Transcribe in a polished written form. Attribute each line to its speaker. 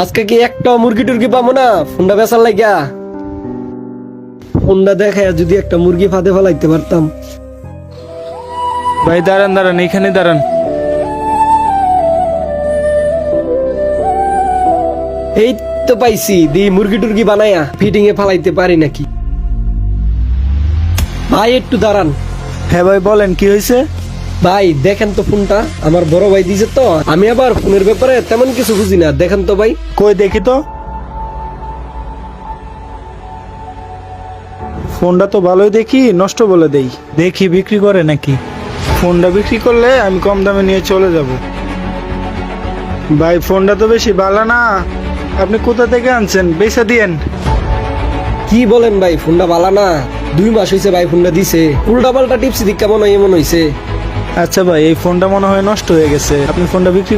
Speaker 1: আজকে কি একটা মুরগি টুরগি পাবো না ফোনটা বেচার লাগিয়া? ফোনটা দেখায় যদি একটা মুরগি ফাঁদে ফেলাইতে পারতাম।
Speaker 2: ভাই দাঁড়ান দাঁড়ান, এইখানে দাঁড়ান।
Speaker 1: এই তো পাইছি, দি মুরগি টুরগি বানায়া ফিটিং এ ফালাইতে পারি নাকি। ভাই একটু দাঁড়ান।
Speaker 2: হ্যাঁ ভাই বলেন, কি হয়েছে?
Speaker 1: ভাই দেখেন তো ফোনটা, আমার বড় ভাই দিছে তো, আমি আবার ফোনের ব্যাপারে তেমন কিছু বুঝি না, দেখেন তো ভাই।
Speaker 2: কই দেখি তো। ফোনটা তো ভালোই দেখি, নষ্ট বলে দেই। দেখি বিক্রি করে নাকি। ফোনটা বিক্রি করলে আমি কম দামে নিয়ে চলে যাব। ভাই ফোনটা তো বেশি ভালো না, আপনি কোথা থেকে আনছেন? বেচা দিয়েন।
Speaker 1: কি বলেন ভাই, ফোনটা ভালো না? 2 মাস হয়েছে ভাই ফোনটা দিছে, উল্টা পাল্টা টিপসি দিক কেমন হয় এমন হয়েছে।
Speaker 2: আচ্ছা ভাই, এই ফোনটা মনে হয় নষ্ট হয়ে গেছে, আপনি ফোনটা বিক্রি